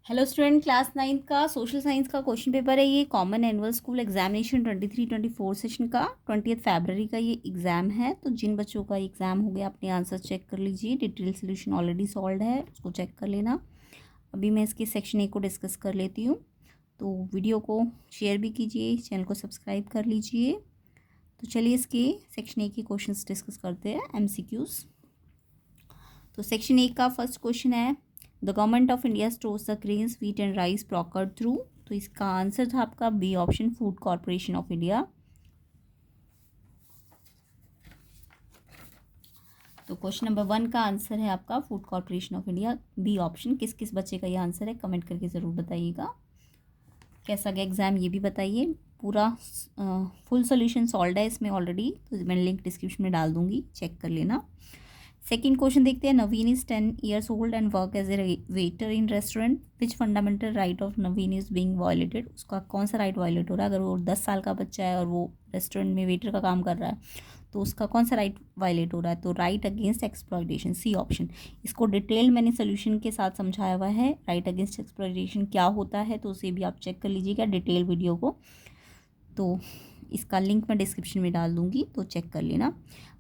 Hello student, class 9th का social science का question paper है। ये common annual school examination 23-24 session का 20 फरवरी का ये एग्ज़ाम है। तो जिन बच्चों का एग्ज़ाम हो गया अपने आंसर चेक कर लीजिए। डिटेल सोल्यूशन ऑलरेडी सॉल्व है, उसको चेक कर लेना। अभी मैं इसके सेक्शन ए को डिस्कस कर लेती हूँ। तो वीडियो को शेयर भी कीजिए, चैनल को सब्सक्राइब कर लीजिए। तो चलिए इसके सेक्शन ए के क्वेश्चन डिस्कस करते हैं, MCQs। तो सेक्शन ए का फर्स्ट क्वेश्चन है, the Government of India stores the grains wheat and rice procured through. तो इसका आंसर था आपका B option, Food Corporation of India. तो क्वेश्चन नंबर 1 का आंसर है आपका Food Corporation of India, B option. किस किस बच्चे का ये आंसर है कमेंट करके ज़रूर बताइएगा। कैसा गया एग्ज़ाम ये भी बताइए। पूरा फुल सोल्यूशन सॉल्व है इसमें ऑलरेडी, तो मैं लिंक डिस्क्रिप्शन में डाल दूंगी, चेक कर लेना। सेकेंड क्वेश्चन देखते हैं, Naveen is 10 years old and work as a waiter in restaurant, which fundamental right of Naveen is being violated. उसका कौन सा राइट वायलेट हो रहा है? अगर वो 10 साल का बच्चा है और वो रेस्टोरेंट में वेटर का काम कर रहा है तो उसका कौन सा राइट वायलेट हो रहा है? तो right against exploitation, C option. इसको डिटेल मैंने सोल्यूशन के साथ समझाया हुआ है, राइट अगेंस्ट एक्सप्लॉयटेशन क्या होता है, तो उसे भी आप चेक कर लीजिएगा डिटेल वीडियो को। तो इसका लिंक मैं डिस्क्रिप्शन में डाल दूंगी, तो चेक कर लेना।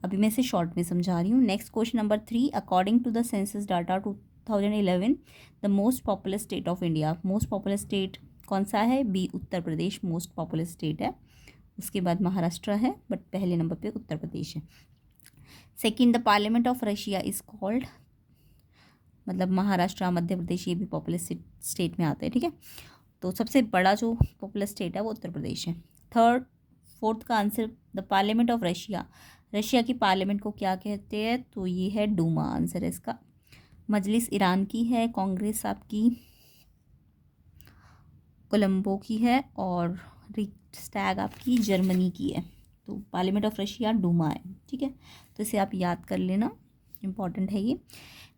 अभी मैं इसे शॉर्ट में समझा रही हूँ। Next question number 3, according to the census data 2011 the most populous state of India. Most populous state कौन सा है? B Uttar Pradesh most populous state है। उसके बाद महाराष्ट्र है, बट पहले नंबर पे उत्तर प्रदेश है। Second, the parliament of Russia is called, मतलब महाराष्ट्र मध्य प्रदेश ये भी पॉपुलस स्टेट में आते हैं, ठीक है। तो सबसे बड़ा जो पॉपुलस स्टेट है वो उत्तर प्रदेश है। थर्ड, फोर्थ का answer, the parliament of Russia, Russia की पार्लियामेंट को क्या कहते हैं? तो ये है डूमा, आंसर है इसका। मजलिस ईरान की है, कांग्रेस आपकी कोलंबो की है, और रिक्सटैग आपकी जर्मनी की है। तो पार्लियामेंट ऑफ रशिया डूमा है, ठीक है। तो इसे आप याद कर लेना, इंपॉर्टेंट है ये।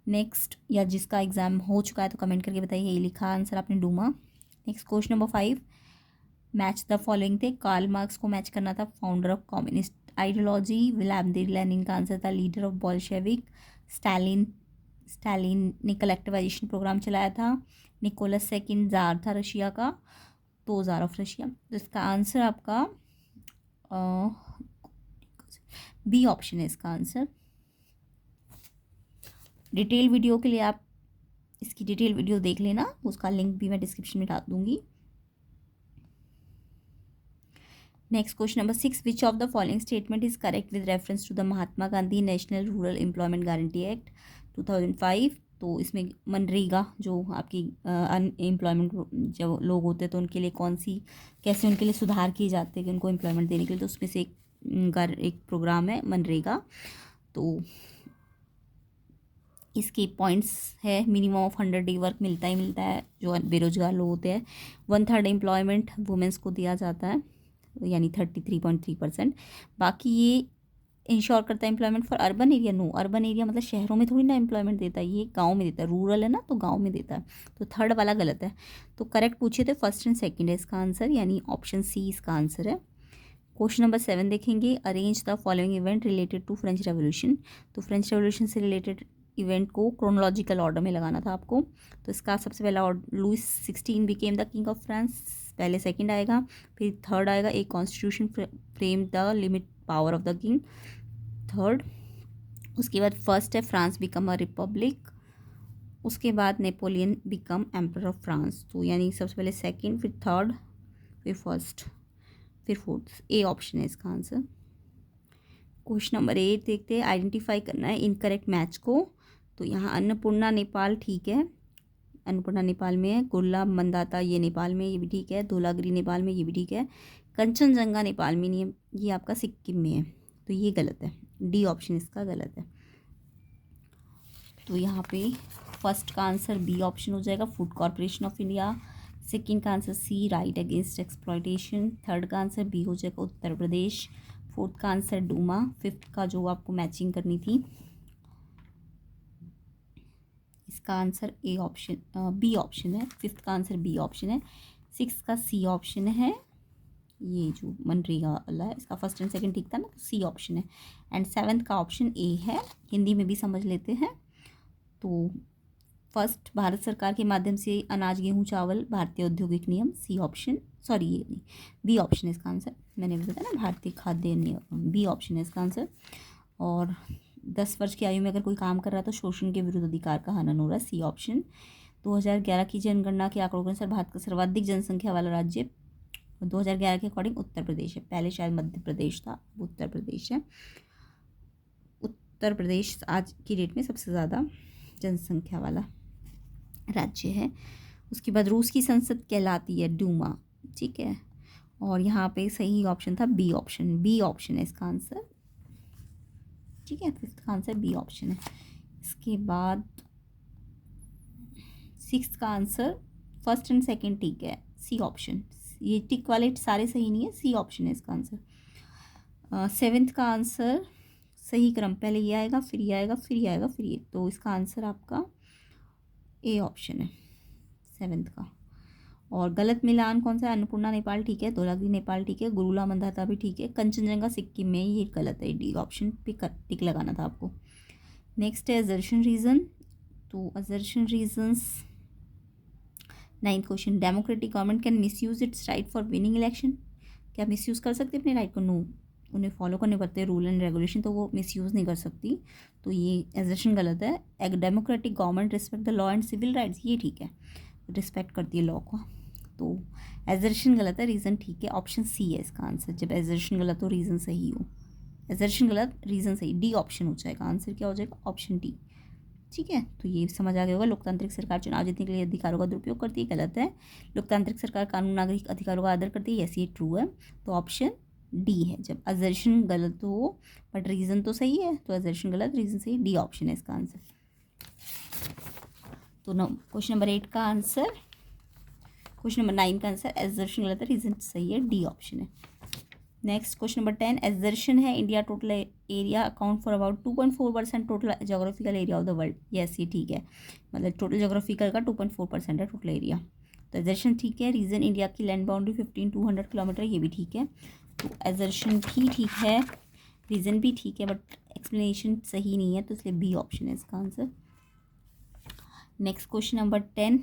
नेक्स्ट, या जिसका एग्जाम हो चुका है तो कमेंट करके बताइए, ये लिखा आंसर आपने डूमा। Next question number 5, match the following थे, कार्ल मार्क्स को मैच करना था, founder of communist ideology. Vladimir Lenin का आंसर था leader of Bolshevik. Stalin Stalin ने कलेक्टिवाइजेशन प्रोग्राम चलाया था। निकोलस सेकंड जार था रशिया का, तो जार ऑफ रशिया। तो इसका आंसर आपका बी ऑप्शन है इसका आंसर। डिटेल वीडियो के लिए आप इसकी डिटेल वीडियो देख लेना, उसका लिंक भी मैं डिस्क्रिप्शन में डाल दूंगी। Next question number 6, which of the following statement is correct with reference to the Mahatma Gandhi National Rural Employment Guarantee Act 2005। तो इसमें मनरेगा जो आपकी अनएम्प्लॉयमेंट जो लोग होते हैं तो उनके लिए कौन सी, कैसे उनके लिए सुधार किए जाते हैं कि उनको एम्प्लॉयमेंट देने के लिए, तो उसमें से एक प्रोग्राम है मनरेगा। तो इसके पॉइंट्स है, मिनिमम ऑफ 100 डे वर्क मिलता ही मिलता है जो बेरोजगार लोग होते हैं। 1/3 एम्प्लॉयमेंट वुमेंस को दिया जाता है, यानी 33.3%। बाकी ये इंश्योर करता है employment for urban area. No, urban area मतलब शहरों में थोड़ी ना एम्प्लॉयमेंट देता है, ये गांव में देता है, रूरल है ना तो गांव में देता है। तो थर्ड वाला गलत है। तो करेक्ट पूछे थे फर्स्ट एंड सेकंड है इसका आंसर, यानी ऑप्शन सी इसका आंसर है। क्वेश्चन नंबर 7 देखेंगे, arrange the following event related to French Revolution. तो फ्रेंच रेवोल्यूशन से रिलेटेड इवेंट को क्रोनोलॉजिकल ऑर्डर में लगाना था आपको। तो इसका सबसे पहला Louis 16 became the king of France, पहले सेकंड आएगा, फिर थर्ड आएगा a constitution frame the limit power of the king, third. उसके बाद फर्स्ट है फ्रांस बिकम अ रिपब्लिक, उसके बाद Napoleon become emperor of France. तो यानी सबसे पहले सेकंड, फिर थर्ड, फिर फर्स्ट, फिर फोर्थ। ए ऑप्शन है इसका आंसर। क्वेश्चन नंबर 8 देखते हैं, आइडेंटिफाई करना है इनकरेक्ट मैच को। तो यहाँ अन्नपूर्णा नेपाल ठीक है, अन्नपूर्णा नेपाल में है। कुर्ला मंदाता ये नेपाल में, ये भी ठीक है। धौलागिरी नेपाल में, ये भी ठीक है। कंचनजंगा नेपाल में नहीं है, ये आपका सिक्किम में है, तो ये गलत है। डी ऑप्शन इसका गलत है। तो यहाँ पे फर्स्ट का आंसर बी ऑप्शन हो जाएगा, Food Corporation of India. Second का answer C, right against exploitation. Third का आंसर बी हो जाएगा, उत्तर प्रदेश। फोर्थ का आंसर डूमा। फिफ्थ का जो आपको मैचिंग करनी थी, इसका answer A option B option है। फिफ्थ का आंसर बी ऑप्शन है। सिक्स का सी ऑप्शन है, ये जो मनरेगा वाला है इसका फर्स्ट एंड सेकंड ठीक था ना, तो सी ऑप्शन है। एंड सेवन्थ का ऑप्शन ए है, हिंदी में भी समझ लेते हैं। तो फर्स्ट, भारत सरकार के माध्यम से अनाज गेहूँ चावल भारतीय औद्योगिक नियम, सी ऑप्शन, सॉरी ये नहीं, बी ऑप्शन है इसका आंसर, मैंने भी बताया ना भारतीय खाद्य नियम, बी ऑप्शन है इसका आंसर। और 10 वर्ष की आयु में अगर कोई काम कर रहा है तो शोषण के विरुद्ध अधिकार का हनन हो रहा है, सी ऑप्शन। 2011 की जनगणना के आंकड़ों के अनुसार भारत का सर्वाधिक जनसंख्या वाला राज्य 2011 के अकॉर्डिंग उत्तर प्रदेश है, पहले शायद मध्य प्रदेश था, उत्तर प्रदेश है। उत्तर प्रदेश आज की डेट में सबसे ज़्यादा जनसंख्या वाला राज्य है। उसके बाद रूस की संसद कहलाती है डूमा, ठीक है। और यहाँ पे सही ऑप्शन था बी ऑप्शन, बी ऑप्शन है इसका आंसर, ठीक है, फिफ्थ का आंसर बी ऑप्शन है। इसके बाद सिक्स का आंसर फर्स्ट एंड सेकंड ठीक है, सी ऑप्शन, ये टिक वाले सारे सही नहीं है, सी ऑप्शन है इसका आंसर। सेवेंथ का आंसर सही क्रम, पहले ये आएगा फिर ये आएगा फिर ये आएगा फिर ये, तो इसका आंसर आपका ए ऑप्शन है सेवेंथ का। और गलत मिलान कौन सा है, अन्नपूर्णा नेपाल ठीक है, धौलागिरी नेपाल ठीक है, गुरुला मंदाता भी ठीक है, कंचनजंगा सिक्किम में, ये गलत है, डी ऑप्शन पे टिक लगाना था आपको। नेक्स्ट है असर्शन रीजन, तो assertion reasons, ninth question, democratic government can misuse it's right for winning election, क्या मिसयूज़ कर सकते अपने राइट को, नो, उन्हें फॉलो करने पड़ते हैं रूल एंड रेगुलेशन, तो वो मिसयूज़ नहीं कर सकती, तो ये एजर्शन गलत है। एक democratic government respect the law and civil rights, ये ठीक है, रिस्पेक्ट करती है लॉ को, तो एजर्शन गलत है, रीज़न ठीक है, ऑप्शन सी है इसका आंसर। जब एजर्शन गलत हो रीज़न सही हो, एजर्शन गलत रीज़न सही, डी ऑप्शन हो जाएगा, आंसर क्या हो जाएगा, ऑप्शन डी, ठीक है। तो ये समझ आ गया होगा, लोकतांत्रिक सरकार चुनाव जीतने के लिए अधिकारों का दुरुपयोग करती है, गलत है। लोकतांत्रिक सरकार कानून नागरिक अधिकारों का आदर करती है, यस ये ट्रू है, तो ऑप्शन डी है। जब असर्शन गलत हो बट रीज़न तो सही है, तो असर्शन गलत रीज़न सही, डी ऑप्शन है इसका आंसर। तो क्वेश्चन नंबर 8 का आंसर, क्वेश्चन नंबर 9 का आंसर असर्शन गलत है, रीज़न सही है, डी ऑप्शन है। नेक्स्ट क्वेश्चन नंबर 10, असर्शन है India total area account for about 2.4% total geographical area of the world, yes ये ठीक है, मतलब टोटल जोग्राफिकल का 2.4% है टोटल एरिया, तो असर्शन ठीक है। रीज़न इंडिया की लैंड बाउंड्री 15,200 किलोमीटर, ये भी ठीक है, तो असर्शन भी ठीक है, रीज़न भी ठीक है, बट एक्सप्लेनेशन सही नहीं है, तो इसलिए बी ऑप्शन है इसका answer. Next question number 10,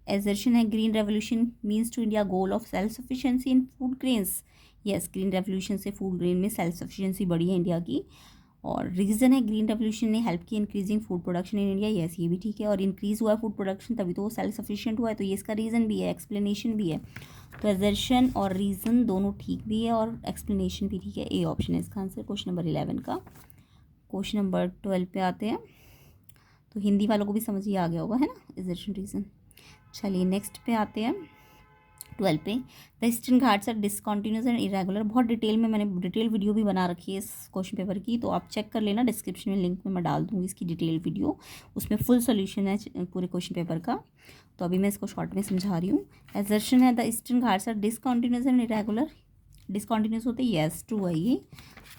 assertion है green revolution means to India goal of self sufficiency in food grains, yes green revolution से फूड ग्रेन में सेल्फ सफिशिएंसी बढ़ी है इंडिया की। और रीज़न है ग्रीन रेवोल्यूशन ने हेल्प की increasing food production in India, yes ये भी ठीक है, और इंक्रीज़ हुआ है फूड प्रोडक्शन तभी तो वो सेल्फ सफिशिएंट हुआ है, तो ये इसका रीज़न भी है, एक्सप्लेनेशन भी है, तो assertion और रीज़न दोनों ठीक भी है और एक्सप्लेनेशन भी ठीक है, ए ऑप्शन है इसका आंसर क्वेश्चन नंबर 11 का। क्वेश्चन नंबर 12 पे आते हैं, तो हिंदी वालों को भी समझ ही आ गया होगा है ना, assertion रीज़न। चलिए नेक्स्ट पे आते हैं 12 पे, the Eastern Ghats are discontinuous and irregular, बहुत डिटेल में मैंने डिटेल वीडियो भी बना रखी है इस क्वेश्चन पेपर की, तो आप चेक कर लेना, डिस्क्रिप्शन में लिंक में मैं डाल दूँगी इसकी डिटेल वीडियो, उसमें फुल सोल्यूशन है पूरे क्वेश्चन पेपर का, तो अभी मैं इसको शॉर्ट में समझा रही हूँ। असर्शन है the Eastern Ghats are discontinuous and irregular, discontinuous होते यस ट्रू है ये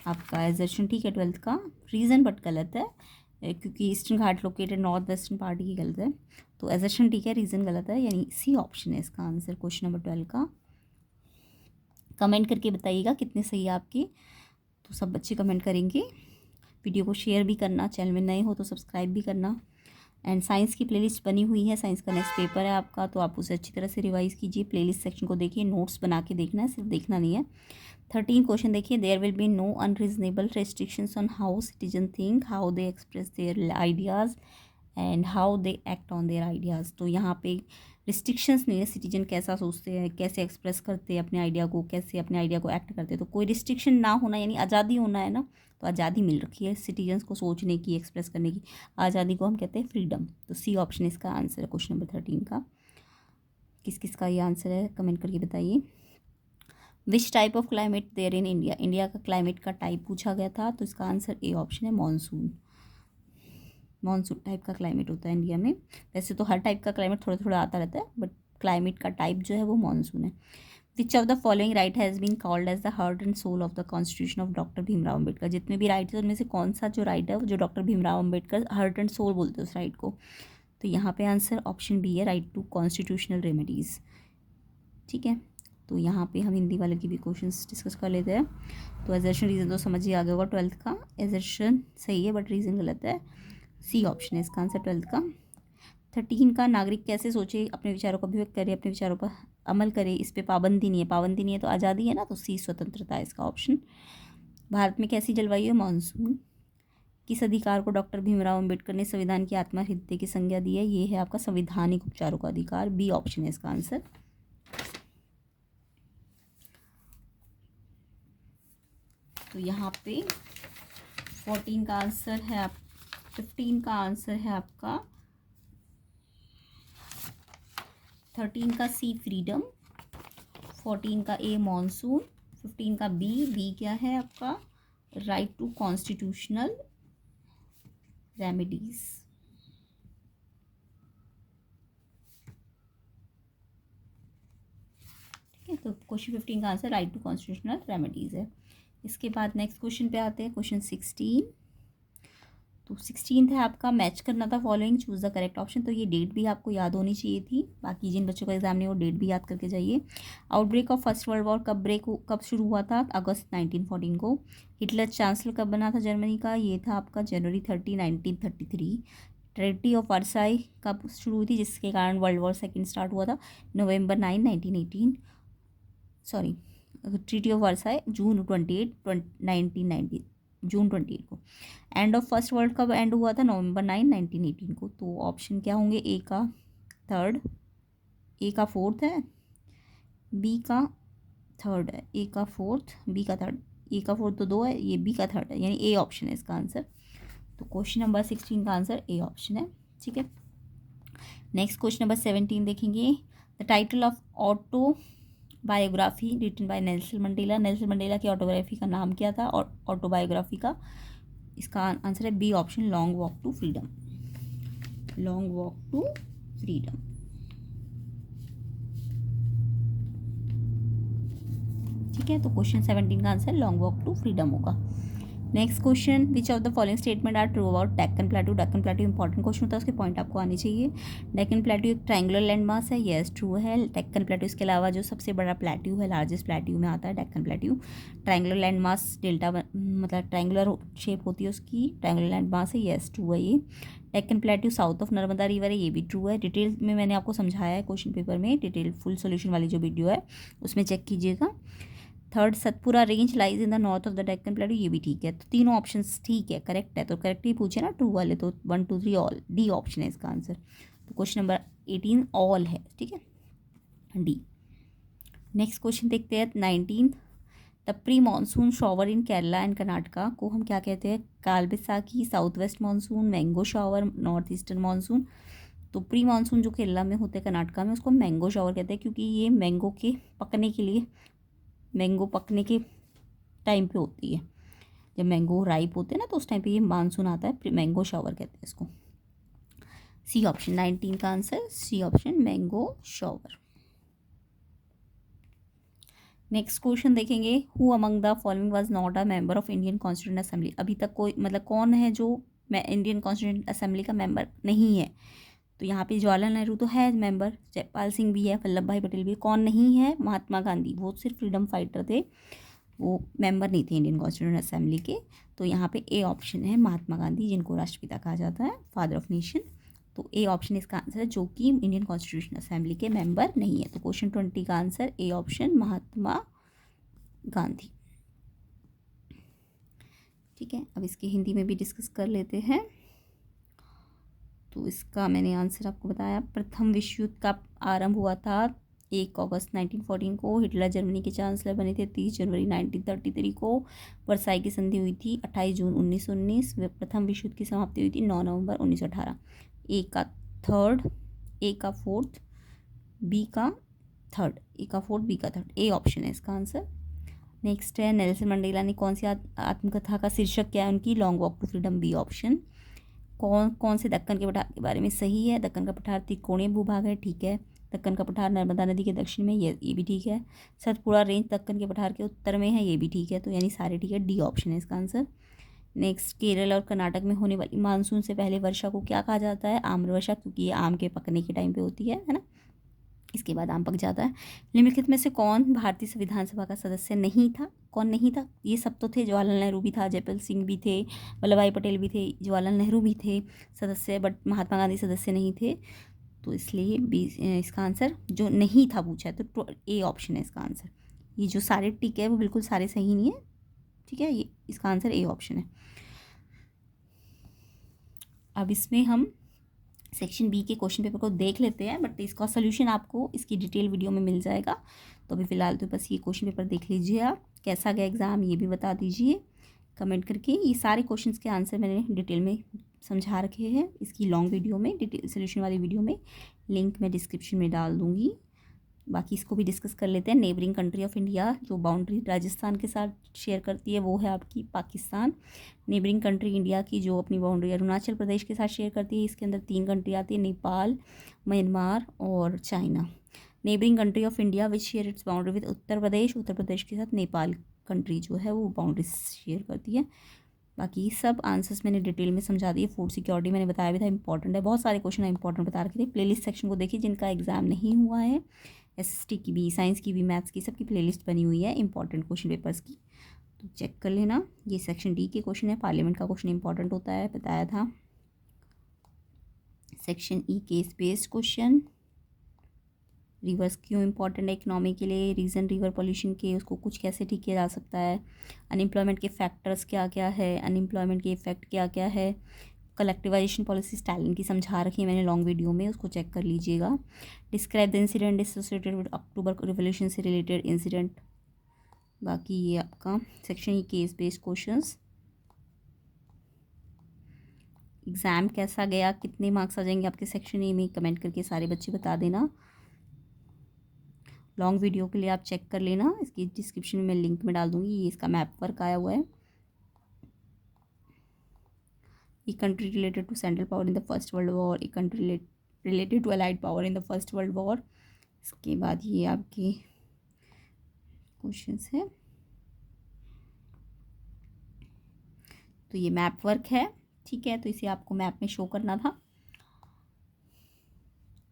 आपका असर्शन, ठीक है 12th का। रीज़न बट गलत है क्योंकि ईस्टर्न घाट लोकेटेड नॉर्थ वेस्टर्न पार्ट की गलत है, तो असर्शन ठीक है, रीज़न गलत है, यानी सी ऑप्शन है इसका आंसर क्वेश्चन नंबर 12 का। कमेंट करके बताइएगा कितने सही है आपकी, तो सब बच्चे कमेंट करेंगे, वीडियो को शेयर भी करना, चैनल में नए हो तो सब्सक्राइब भी करना। एंड साइंस की प्लेलिस्ट बनी हुई है, साइंस का नेक्स्ट पेपर है आपका, तो आप उसे अच्छी तरह से रिवाइज कीजिए, प्लेलिस्ट सेक्शन को देखिए, नोट्स बना के देखना है, सिर्फ देखना नहीं है। 13 क्वेश्चन देखिए, there will be no unreasonable restrictions on how citizen think, how they express their ideas and how they act on their ideas, तो यहाँ पे रिस्ट्रिक्शंस नहीं है, सिटीजन कैसा सोचते हैं, कैसे एक्सप्रेस करते हैं अपने आइडिया को, कैसे अपने आइडिया को एक्ट करते हैं, तो कोई रिस्ट्रिक्शन ना होना यानी आज़ादी होना है ना, तो आज़ादी मिल रखी है सिटीजन्स को सोचने की, एक्सप्रेस करने की, आज़ादी को हम कहते हैं फ्रीडम, तो सी ऑप्शन इसका आंसर है क्वेश्चन नंबर 13 का। किस किस का ये आंसर है कमेंट करके बताइए। Which type of climate there in India, India का क्लाइमेट का टाइप पूछा गया था, तो इसका आंसर ए ऑप्शन है मानसून, मानसून टाइप का क्लाइमेट होता है इंडिया में, वैसे तो हर टाइप का क्लाइमेट थोड़ा थोड़ा आता रहता है, बट क्लाइमेट का टाइप जो है वो मानसून है। Which of the following right has been called as the heart and soul of the constitution of doctor Bhimrao Ambedkar, जितने भी राइट है उनमें से कौन सा जो राइट है वो जो doctor Bhimrao Ambedkar heart and soul बोलते हैं उस राइट को, तो यहाँ पे आंसर ऑप्शन बी है, राइट टू कॉन्स्टिट्यूशनल रेमेडीज़, ठीक है। तो यहाँ पे हम हिंदी वाले की भी क्वेश्चंस डिस्कस कर लेते हैं। तो एजर्शन रीज़न तो समझ ही आ गया होगा 12th का, एजर्शन सही है बट रीज़न गलत है, सी ऑप्शन है इसका आंसर 12th का। 13 का नागरिक कैसे सोचे, अपने विचारों का अभिव्यक्त करे, अपने विचारों पर अमल करे, इस पे पाबंदी नहीं है। पाबंदी नहीं है तो आज़ादी है ना, तो सी स्वतंत्रता है इसका ऑप्शन। भारत में कैसी जलवायु है, मानसून। किस अधिकार को डॉक्टर भीमराव अम्बेडकर ने संविधान की आत्मा हृदय की संज्ञा दी है, ये है आपका संवैधानिक उपचारों का अधिकार, बी ऑप्शन है इसका आंसर। तो यहाँ पे 14 का आंसर है 15 का आंसर है आपका 13 का सी फ्रीडम, 14 का ए मॉनसून, 15 का बी क्या है आपका राइट टू कॉन्स्टिट्यूशनल रेमेडीज। ठीक है, तो क्वेश्चन 15 का answer right to constitutional remedies है। इसके बाद नेक्स्ट क्वेश्चन पे आते हैं, क्वेश्चन 16। तो 16 है आपका मैच करना था following, choose the correct option. तो ये डेट भी आपको याद होनी चाहिए थी, बाकी जिन बच्चों का एग्जाम नहीं वो डेट भी याद करके जाइए। Outbreak of first world war कब शुरू हुआ था, अगस्त 1914 को। हिटलर चांसलर कब बना था जर्मनी का, ये था आपका जनवरी 30, 1933। ट्रेटी ऑफ वर्साई कब शुरू हुई थी, जिसके कारण वर्ल्ड वॉर सेकेंड स्टार्ट हुआ था, नवंबर 9, 1918। सॉरी, ट्रीटी ऑफ वर्साई जून 28, 1990, जून 28 को। एंड ऑफ फर्स्ट वर्ल्ड कब एंड हुआ था, नवंबर 9, 1918 को। तो ऑप्शन क्या होंगे, ए का थर्ड, ए का फोर्थ है, बी का थर्ड है, ए का फोर्थ, बी का थर्ड। ए का फोर्थ तो 2 है, ये बी का थर्ड है, यानी ए ऑप्शन है इसका आंसर। तो क्वेश्चन नंबर 16 का आंसर ए ऑप्शन है। ठीक है, नेक्स्ट क्वेश्चन नंबर 17 देखेंगे। The title of autobiography written by Nelson Mandela, Nelson Mandela की ऑटोबायोग्राफी का नाम क्या था, और ऑटोबायोग्राफी का इसका आंसर है B option, Long Walk to Freedom, Long Walk to Freedom. ठीक है, तो क्वेश्चन 17 का answer Long Walk to Freedom होगा। Next question, which of the following statement are true about Deccan plateau. Deccan plateau important question होता है, उसके point आपको आने चाहिए। डेक्कन प्लेटू एक ट्रायंगुलर लैंड मास है, येस ट्रू है। डेक्कन प्लेटू इसके अलावा जो सबसे बड़ा प्लेट्यू है, लार्जेस्ट प्लेट्यू में आता है Deccan plateau. Triangular land mass delta मतलब ट्रायंगुलर शेप होती है उसकी, ट्रायंगुलर लैंड मास है, येस ट्रू है ये। Deccan plateau south of Narmada river है, ये भी ट्रू है। डिटेल में मैंने आपको समझाया है क्वेश्चन पेपर में, डिटेल फुल सोल्यूशन वाली जो वीडियो है उसमें चेक कीजिएगा। Third, Satpura range lies in the north of the Deccan प्लेटू, ये भी ठीक है। तो तीनों ऑप्शंस ठीक है, करेक्ट है। तो करेक्ट ही पूछे ना ट्रू वाले, तो 1 2 3 ऑल, डी ऑप्शन है इसका आंसर। तो क्वेश्चन नंबर 18 ऑल है, ठीक है, डी। नेक्स्ट क्वेश्चन देखते हैं 19। The pre monsoon shower in Kerala and Karnataka को हम क्या कहते हैं, काल Baisakhi, south west monsoon, mango shower, north eastern monsoon. तो प्री मानसून जो केरला में होते हैं, कर्नाटका में, उसको मैंगो शॉवर कहते हैं, क्योंकि ये मैंगो के पकने के लिए, मैंगो पकने के टाइम पे होती है, जब मैंगो राइप होते हैं ना, तो उस टाइम पे ये मानसून आता है, मैंगो शॉवर कहते हैं इसको। सी ऑप्शन 19 का answer, C option mango shower. Next question देखेंगे, who among the following was not a member of Indian constituent assembly. अभी तक कोई मतलब कौन है जो इंडियन कॉन्स्टिट्यूंट असेंबली का मेंबर नहीं है। तो यहाँ पे जवाहरलाल नेहरू तो है मेंबर, जयपाल सिंह भी है, वल्लभ भाई पटेल भी। कौन नहीं है, महात्मा गांधी, वो सिर्फ फ्रीडम फाइटर थे, वो मेंबर नहीं थे इंडियन कॉन्स्टिट्यूंट असेंबली के। तो यहाँ पे ए ऑप्शन है महात्मा गांधी, जिनको राष्ट्रपिता कहा जाता है, फादर ऑफ नेशन। तो ए ऑप्शन इसका आंसर है, जो कि इंडियन कॉन्स्टिट्यूशन असेंबली के मेंबर नहीं है। तो क्वेश्चन 20 का answer A option, Mahatma Gandhi. ठीक है, अब इसके हिंदी में भी डिस्कस कर लेते हैं। तो इसका मैंने आंसर आपको बताया। प्रथम विश्व युद्ध का आरंभ हुआ था 1 अगस्त 1914 को। हिटलर जर्मनी के चांसलर बने थे 30 जनवरी 1933 को। वर्साई की संधि हुई थी 28 जून 1919। प्रथम विश्व युद्ध की समाप्ति हुई थी 9 नवंबर 1918। ए का थर्ड, ए का फोर्थ, बी का थर्ड, ए का फोर्थ, बी का थर्ड, ए ऑप्शन है इसका आंसर। नेक्स्ट है, नेल्सन मंडेला ने कौन सी आत्मकथा का शीर्षक क्या है उनकी, Long Walk to Freedom, B option. कौन से दक्कन के पठार के बारे में सही है, दक्कन का पठार त्रिकोणीय भूभाग है, ठीक है। दक्कन का पठार नर्मदा नदी के दक्षिण में, ये भी ठीक है। सतपुड़ा रेंज दक्कन के पठार के उत्तर में है, ये भी ठीक है। तो यानी सारे ठीक है, डी ऑप्शन है इसका आंसर। नेक्स्ट, केरल और कर्नाटक में होने वाली मानसून से पहले वर्षा को क्या कहा जाता है, आम्र वर्षा, क्योंकि ये आम के पकने के टाइम पे होती है ना, इसके बाद आम पक जाता है। निम्नलिखित में से कौन भारतीय संविधान सभा का सदस्य नहीं था? कौन नहीं था? ये सब तो थे, जवाहरलाल नेहरू भी था, जयपाल सिंह भी थे, वल्लभ भाई पटेल भी थे, जवाहरलाल नेहरू भी थे सदस्य, बट महात्मा गांधी सदस्य नहीं थे। तो इसलिए बी इसका आंसर जो नहीं था पूछा है तो ए ऑप्शन है इसका आंसर। ये जो सारे टिक है वो बिल्कुल सारे सही नहीं है, ठीक है, ये इसका आंसर ए ऑप्शन है। अब इसमें हम सेक्शन बी के क्वेश्चन पेपर को देख लेते हैं, बट इसका सोल्यूशन आपको इसकी डिटेल वीडियो में मिल जाएगा। तो अभी फ़िलहाल तो बस ये क्वेश्चन पेपर देख लीजिए आप, कैसा गया एग्ज़ाम ये भी बता दीजिए कमेंट करके। ये सारे क्वेश्चंस के आंसर मैंने डिटेल में समझा रखे हैं इसकी लॉन्ग वीडियो में, डिटेल सोल्यूशन वाली वीडियो में, लिंक मैं डिस्क्रिप्शन में डाल दूँगी। बाकी इसको भी डिस्कस कर लेते हैं। नेबरिंग कंट्री ऑफ इंडिया जो बाउंड्री राजस्थान के साथ शेयर करती है वो है आपकी पाकिस्तान। नेबरिंग कंट्री इंडिया की जो अपनी बाउंड्री अरुणाचल प्रदेश के साथ शेयर करती है, इसके अंदर 3 कंट्री आती है, नेपाल, म्यांमार और China. Neighbouring country of India which share its boundary with Uttar Pradesh के साथ नेपाल कंट्री जो है वो बाउंड्री शेयर करती है। बाकी सब आंसर्स मैंने डिटेल में समझा दिए। फूड सिक्योरिटी मैंने बताया भी था इंपॉर्टेंट है, बहुत सारे क्वेश्चन इंपॉर्टेंट बता रखे थे। प्लेलिस्ट सेक्शन को देखिए जिनका एग्जाम नहीं हुआ है, एसएसटी की भी, साइंस की भी, मैथ्स की, सबकी प्लेलिस्ट बनी हुई है इंपॉर्टेंट क्वेश्चन पेपर्स की, तो चेक कर लेना। ये सेक्शन डी के क्वेश्चन है, पार्लियामेंट का क्वेश्चन इंपॉर्टेंट होता है, बताया था। Section E case based question, reverse क्यों इंपॉर्टेंट है इकोनॉमी के लिए, रीज़न रिवर पॉल्यूशन के, उसको कुछ कैसे ठीक किया जा सकता है, अनएम्प्लॉयमेंट के फैक्टर्स क्या क्या है, अनएम्प्लॉयमेंट के इफेक्ट क्या क्या है, कलेक्टिवाइजेशन पॉलिसी स्टालिन की समझा रखी है मैंने लॉन्ग वीडियो में, उसको चेक कर लीजिएगा। Describe the incident associated with October revolution से रिलेटेड इंसिडेंट। बाकी ये आपका section E case based questions. Exam कैसा गया, कितने मार्क्स आ जाएंगे आपके सेक्शन ए में, कमेंट करके सारे बच्चे बता देना। लॉन्ग वीडियो के लिए आप चेक कर लेना, इसकी डिस्क्रिप्शन में मैं लिंक में डाल दूँगी। ये इसका मैप वर्क आया हुआ है। A country related to central power in the first world war, a country related to allied power in the first world war. इसके बाद ये आपके क्वेश्चंस है। तो ये मैप वर्क है, ठीक है, तो इसे आपको मैप में शो करना था।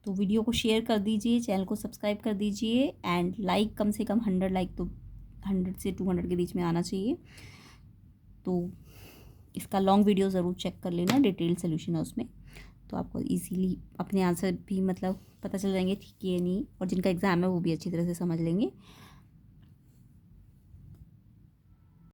तो वीडियो को शेयर कर दीजिए, चैनल को सब्सक्राइब कर दीजिए एंड लाइक कम से कम 100 लाइक तो 100 से 200 के बीच में आना चाहिए। तो इसका लॉन्ग वीडियो ज़रूर चेक कर लेना, डिटेल सोल्यूशन है उसमें, तो आपको इजीली अपने आंसर भी मतलब पता चल जाएंगे ठीक है नहीं, और जिनका एग्ज़ाम है वो भी अच्छी तरह से समझ लेंगे।